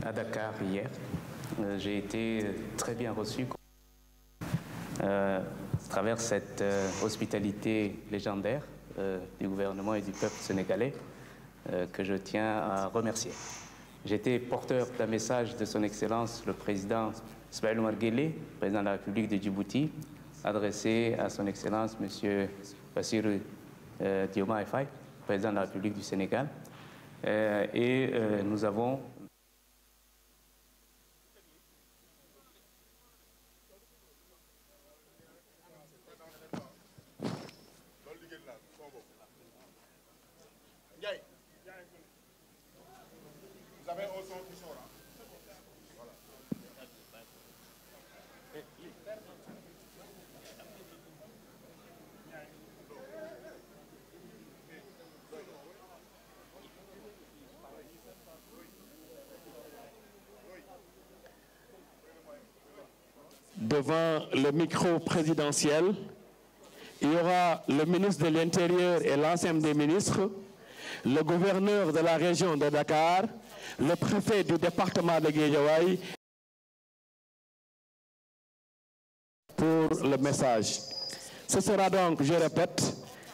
à Dakar hier. J'ai été très bien reçu à travers cette hospitalité légendaire du gouvernement et du peuple sénégalais que je tiens à remercier. J'étais porteur d'un message de son Excellence le président Ismaïla Omar Guelleh, président de la République de Djibouti, adressé à son Excellence M. Bassirou Diomaye Faye, président de la République du Sénégal. Nous avons devant le micro présidentiel, il y aura le ministre de l'Intérieur et l'ensemble des ministres, le gouverneur de la région de Dakar, le préfet du département de Guédiawaye pour le message. Ce sera donc, je répète,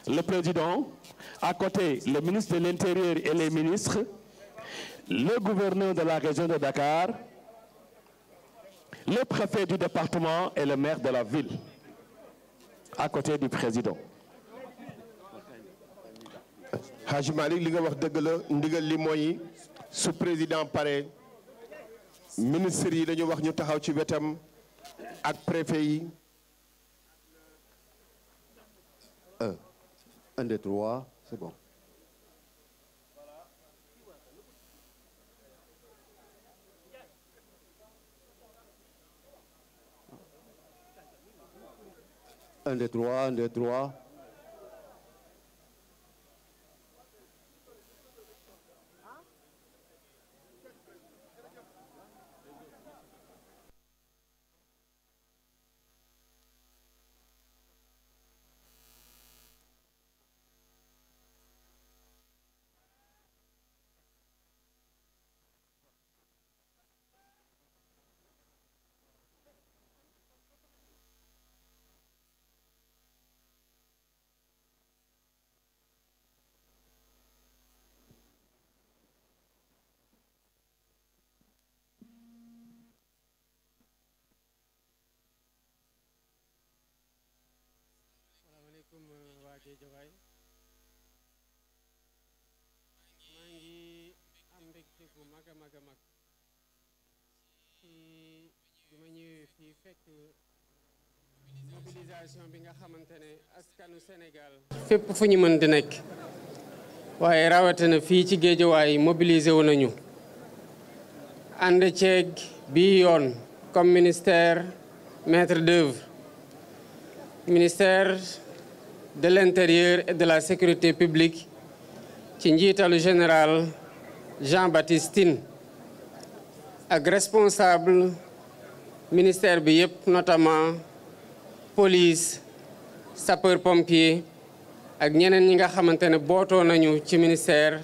le président, à côté le ministre de l'Intérieur et les ministres, le gouverneur de la région de Dakar, le préfet du département et le maire de la ville, à côté du président. Haji Malick li nga wax dëgg la ndigal li mooy su président pare ministre yi dañu wax ñu taxaw ci wetam ak préfet yi. 1, 2, 3, c'est bon. Un, deux, trois, un, deux, trois. waa Guédiawaye maa ngi am mbégte bu mag a mag ci bi ma ñëwee fii fekk mobilisation bi nga xamante ne askanu Sénégal fépp fu ñu mën di nekk waaye rawatina fii ci Guédiawaye mobilisé wu nañu ànd ceeg bii yoon comme ministère maître d'œuvre, ministère de l'Intérieur et de la Sécurité publique ci njiitalu général Jean-Baptiste Tine ak responsable ministère bi yëpp notamment police sapeur pompier ak ñeneen ñi nga xamante ne bootoo nañu ci ministère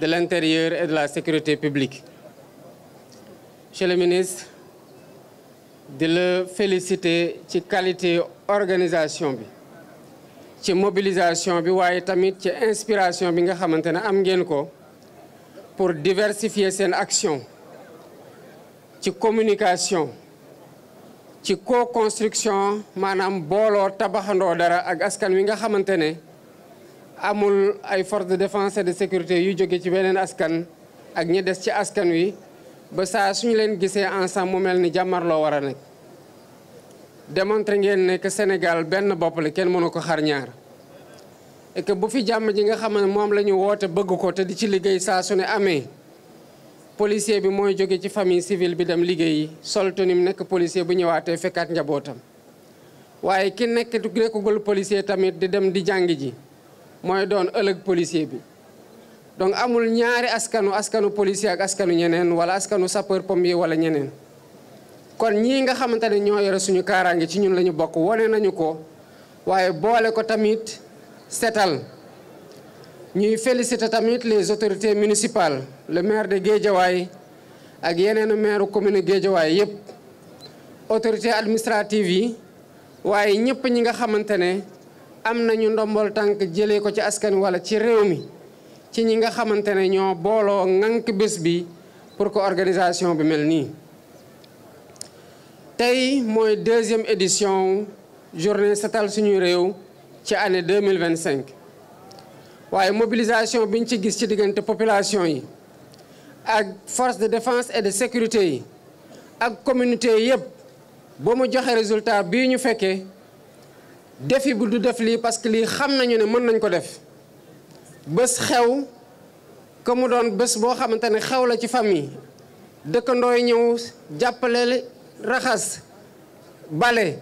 de l'Intérieur et de la Sécurité publique. Monsieur le ministre, di la féliciter ci qualité organisation bi ci mobilisation bi waaye tamit ci inspiration bi nga xamante ne am ngeen ko pour diversifier seen action ci communication ci co-construction maanaam booloo tabaxandoo dara ak askan wi nga xamante ne amul ay forces de défense et de sécurité yu jóge ci beneen askan ak ñi des ci askan wi ba saa suñu leen gisee ensemble mu mel ni jàmmarloo war a nekk. démontré ngeen ne que Sénégal benn bopp la kenn mënu ko xar ñaar et que bu fi jàmm ji nga xam ne moom la ñu woote bëgg ko te di ci liggéey saa su ne amee policier bi mooy jóge ci famille civile bi dem liggéeyi sol tenue nekk policier bu ñëwaatee fekkaat njabootam waaye ki nekkagul policier tamit di dem di jàng ji mooy doon ëllëg policier bi. donc amul ñaari askanu policier ak askanu ñeneen wala askanu sapeur pompier wala ñeneen. kon ñii nga xamante ne ñoo yore suñu kaaraange ci ñun la ñu bokk wone nañu ko waaye boole ko tamit setal ñuy féliciter tamit les autorités municipales le maire de Guédiawaye ak yeneen maire commune Guédiawaye yépp autorité administrative yi waaye ñëpp ñi nga xamante ne am nañu ndombol tànk jëlee ko ci askan wala ci réew mi ci ñi nga xamante ne ñoo booloo ŋànk bés bi pour que organisation bi mel nii. tey mooy 2e édition journée setal suñu réew ci année 2025 waaye mobilisation biñ ci gis ci diggante population yi ak force de défense et de sécurité yi ak communauté yépp ba mu joxe résultat bii ñu fekkee defi bu du def lii parce que lii xam nañu ne mën nañ ko def bés xew que mu doon bés boo xamante ne xew la ci famille dëkkandoo yi ñëw jàppale raxas bale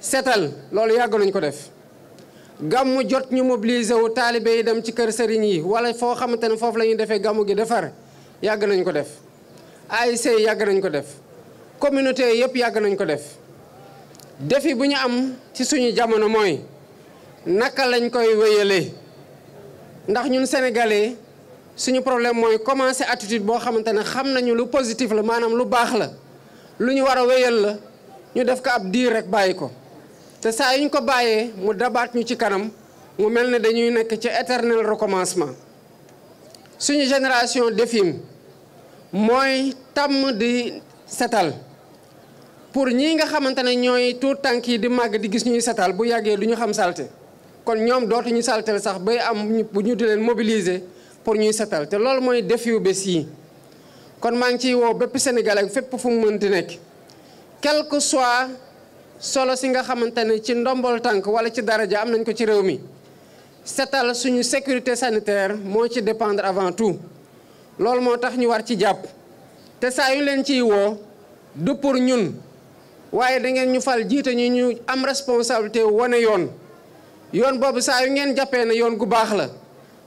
setal loolu yàgg nañ ko def gàmmu jot ñu mobiliser wu taalibe yi dem ci kër sëriñ yi wala foo xamante ne foofu la ñuy defee gàmmu gi defar yàgg nañ ko def ASC yàgg nañ ko def communauté yëpp yàgg nañ ko def défi bu ñu am ci suñu jamono mooy naka lañ koy wéyalee ndax ñun sénégalais suñu problème mooy commencer attitude boo xamante ne xam nañu lu positif la maanaam lu baax la lu ñu war a wéyal la ñu def ko ab diir rek bàyyi ko te saa yu ñu ko bàyyee mu dabaat ñu ci kanam mu mel ne dañuy nekk ci éternel recommencement suñu génération défim mooy tàmm di setal pour ñii nga xamante ne ñooy tuut tànk yi di màgg di gis ñuy setal bu yàggee du ñu xam salte kon ñoom dootuñu saltel sax bay am bu ñu di leen mobiliser pour ñuy setal te loolu mooy défi yu bés yi kon maa ngi ciy woo bépp Sénégalais fépp fu mu mënti nekk quel que soit solo si nga xamante ne ci ndombol tànk wala ci daraja am nañ ko ci réew mi setal suñu sécurité sanitaire moo ci dépendre avant tout loolu moo tax ñu war ci jàpp te saa yu leen ciy woo du pour ñun waaye da ngeen ñu fal jiite ñu am responsabilité wane yoon boobu saa yu ngeen jàppee ne yoon gu baax la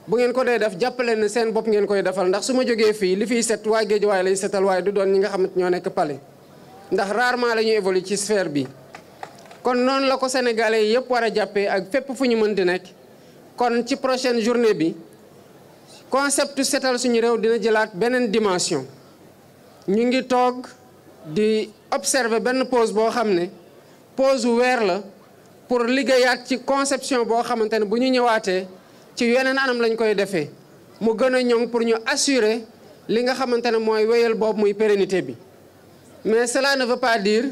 bu ngeen ko dee def jàppale ne seen bopp ngeen koy defal ndax su ma jógee fii li fiy set waa Guédiawaye lay setal waaye du doon ñi nga xamante ñoo nekk Palais ndax rarement la ñuy évoluer ci sphère bi kon noonu la ko sénégalais yi yëpp war a jàppee ak fépp fu ñu mën di nekk kon ci prochaine journée bi concept setal suñu réew dina jëlaat beneen dimension ñu ngi toog di observer benn pause boo xam ne pause weer la pour liggéeyaat ci conception boo xamante ne bu ñu ñëwaatee ci yeneen anam lañ koy defee mu gën a ñoŋ pour ñu assurer li nga xamante ne mooy wéyal boobu muy pérennité bi mais cela ne veut pas dire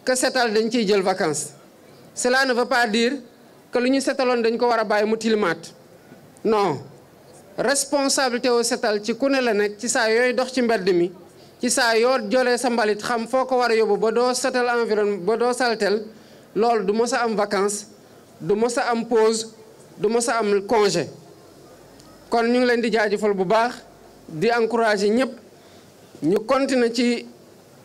que setal dañ ciy jël vacances cela ne veut pas dire que lu ñu setaloon dañ ko war a bàyyi mu tilimaat non responsabilité au setal ci ku ne la nekk ci saa yooyu dox ci mbedd mi ci saa yoo jolee sa mbalit xam foo ko war a yóbbu ba doo setal environnement ba doo saltel loolu du mës a am vacances du mës a am pause du mës a am congé kon ñu ngi leen di jaajëfal bu baax di encourager ñëpp ñu continuer ci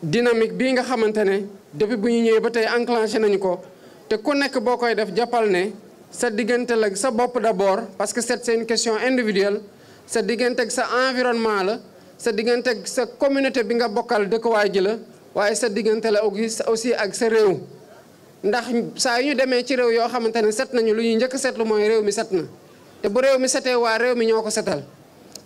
dynamique bii nga xamante ne depuis bu ñu ñëwee ba tey enclenché nañu ko te ku nekk boo koy def jàppal ne sa diggante la sa bopp d'abord parce que c'est une question individuelle sa diggante ak sa environnement la sa diggante ak sa communauté bi nga bokkal dëkkuwaay ji la waaye sa diggante la aussi ak sa réew ndax saa yu ñu demee ci réew yoo xamante ne set nañu lu ñuy njëkk setlu mooy réew mi set na te bu réew mi setee waa réew mi ñoo ko setal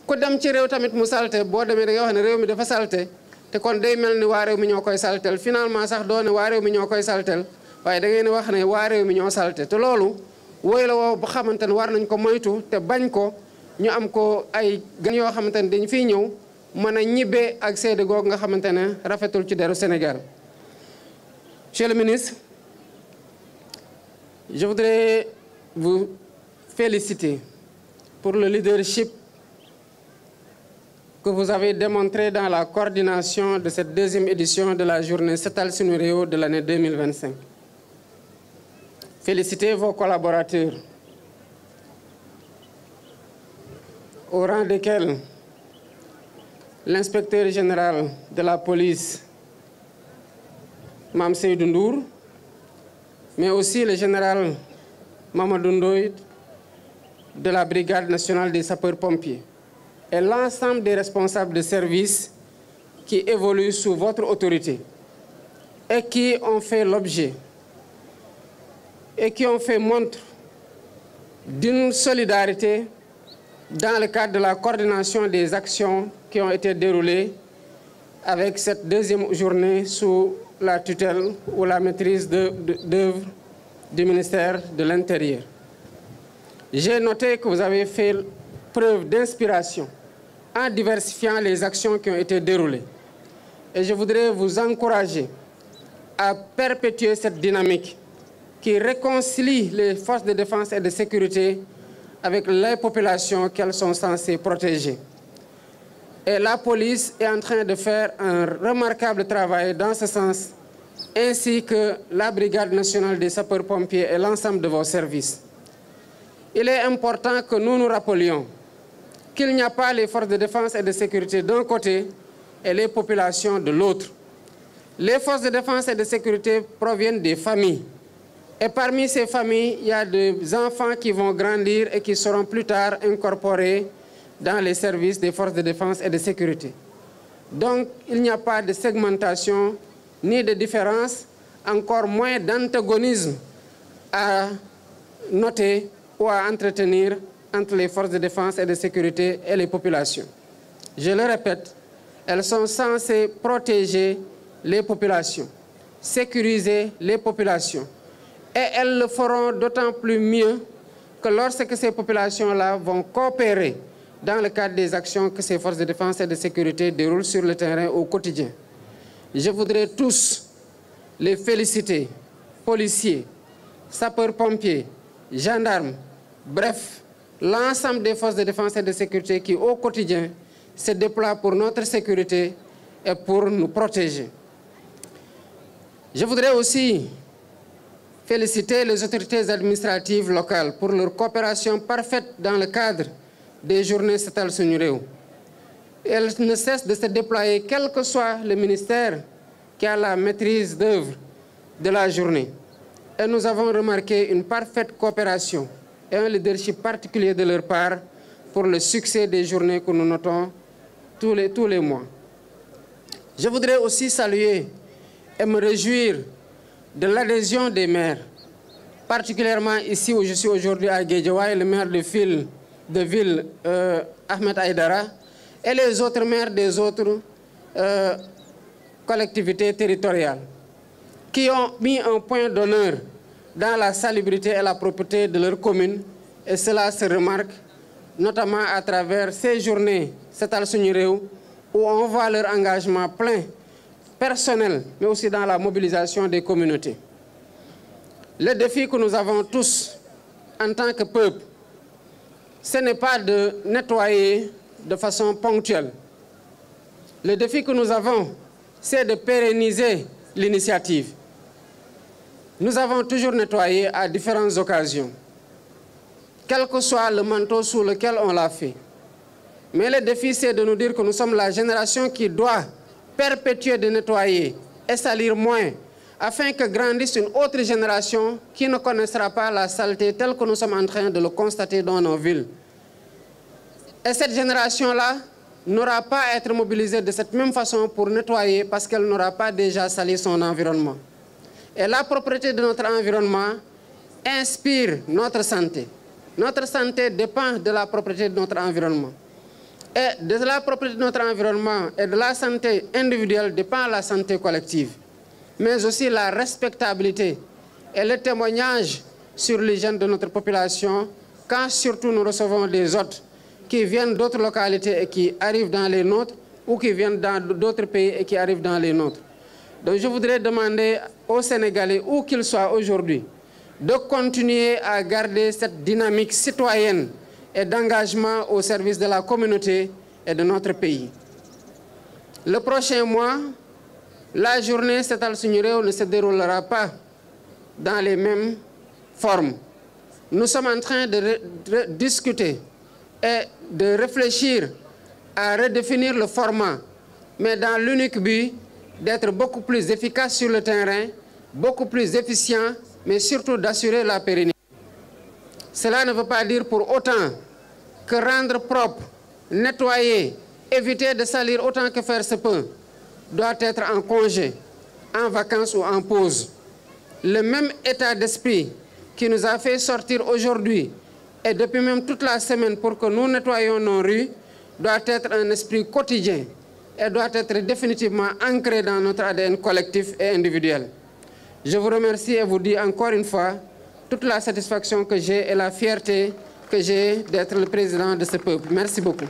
ku dem ci réew tamit mu salte boo demee da nga wax ne réew mi dafa salte te kon day mel ni waa réew mi ñoo koy saltel finalement sax doo ne waa réew mi ñoo koy saltel waaye da ngeen wax ne waa réew mi ñoo salte te loolu woy la woo ba xamante ne war nañ ko moytu te bañ ko ñu am ko ay gan yoo xamante ne dañ fiy ñëw mën a ñibbee ak seede googu nga xamante ne rafetul ci deru Sénégal. Monsieur le ministre, je voudrais vous féliciter pour le leadership que vous avez démontré dans la coordination de cette deuxième édition de la journée Setal Sunu Réew de l'année 2025. Félicitez vos collaborateurs, au rang desquels l'inspecteur général de la police, Mame Seydou Ndour, mais aussi le général Mamadou Ndoye de la Brigade nationale des sapeurs-pompiers et l'ensemble des responsables de services qui évoluent sous votre autorité et qui ont fait l'objet et qui ont fait montre d'une solidarité dans le cadre de la coordination des actions qui ont été déroulées avec cette deuxième journée sous la tutelle ou la maîtrise d'œuvre du ministère de l'Intérieur. J'ai noté que vous avez fait preuve d'inspiration en diversifiant les actions qui ont été déroulées. Et je voudrais vous encourager à perpétuer cette dynamique qui réconcilie les forces de défense et de sécurité avec les populations qu'elles sont censées protéger. Et la police est en train de faire un remarquable travail dans ce sens, ainsi que la Brigade nationale des sapeurs-pompiers et l'ensemble de vos services. Il est important que nous nous rappelions qu'il n'y a pas les forces de défense et de sécurité d'un côté et les populations de l'autre. Les forces de défense et de sécurité proviennent des familles. Et parmi ces familles, il y a des enfants qui vont grandir et qui seront plus tard incorporés dans les services des forces de défense et de sécurité. Donc, il n'y a pas de segmentation ni de différence, encore moins d'antagonisme à noter ou à entretenir entre les forces de défense et de sécurité et les populations. Je le répète, elles sont censées protéger les populations, sécuriser les populations. Et elles le feront d'autant plus mieux que lorsque ces populations-là vont coopérer dans le cadre des actions que ces forces de défense et de sécurité déroulent sur le terrain au quotidien. Je voudrais tous les féliciter, policiers, sapeurs-pompiers, gendarmes, bref, l'ensemble des forces de défense et de sécurité qui, au quotidien, se déploient pour notre sécurité et pour nous protéger. Je voudrais aussi féliciter les autorités administratives locales pour leur coopération parfaite dans le cadre des journées Setal Suñu Réew. Elles ne cessent de se déployer, quel que soit le ministère qui a la maîtrise d'œuvre de la journée. Et nous avons remarqué une parfaite coopération et un leadership particulier de leur part pour le succès des journées que nous notons tous les mois. Je voudrais aussi saluer et me réjouir de l'adhésion des maires, particulièrement ici où je suis aujourd'hui à Guédiawaye, le maire de ville Ahmed Aïdara, et les autres maires des autres collectivités territoriales, qui ont mis un point d'honneur dans la salubrité et la propreté de leur commune, et cela se remarque notamment à travers ces journées Setal Suñu Réew, où on voit leur engagement plein, personnel, mais aussi dans la mobilisation des communautés. Le défi que nous avons tous en tant que peuple, ce n'est pas de nettoyer de façon ponctuelle. Le défi que nous avons, c'est de pérenniser l'initiative. Nous avons toujours nettoyé à différentes occasions, quel que soit le manteau sous lequel on l'a fait. Mais le défi, c'est de nous dire que nous sommes la génération qui doit perpétuer de nettoyer et salir moins, afin que grandisse une autre génération qui ne connaîtra pas la saleté telle que nous sommes en train de le constater dans nos villes. Et cette génération-là n'aura pas à être mobilisée de cette même façon pour nettoyer parce qu'elle n'aura pas déjà sali son environnement. Et la propreté de notre environnement inspire notre santé. Notre santé dépend de la propreté de notre environnement. Et de la propreté de notre environnement et de la santé individuelle dépend la santé collective, mais aussi la respectabilité et le témoignage sur l'hygiène de notre population quand surtout nous recevons des hôtes qui viennent d'autres localités et qui arrivent dans les nôtres ou qui viennent d'autres pays et qui arrivent dans les nôtres. Donc je voudrais demander aux Sénégalais, où qu'ils soient aujourd'hui, de continuer à garder cette dynamique citoyenne et d'engagement au service de la communauté et de notre pays. Le prochain mois, la journée Setal Suñu Réew ne se déroulera pas dans les mêmes formes. Nous sommes en train de discuter et de réfléchir à redéfinir le format, mais dans l'unique but d'être beaucoup plus efficace sur le terrain, beaucoup plus efficient, mais surtout d'assurer la pérennité. Cela ne veut pas dire pour autant que rendre propre, nettoyer, éviter de salir autant que faire se peut, doit être en congé, en vacances ou en pause. Le même état d'esprit qui nous a fait sortir aujourd'hui et depuis même toute la semaine pour que nous nettoyions nos rues doit être un esprit quotidien et doit être définitivement ancrée dans notre ADN collectif et individuel. Je vous remercie et vous dis encore une fois toute la satisfaction que j'ai et la fierté que j'ai d'être le président de ce peuple. Merci beaucoup.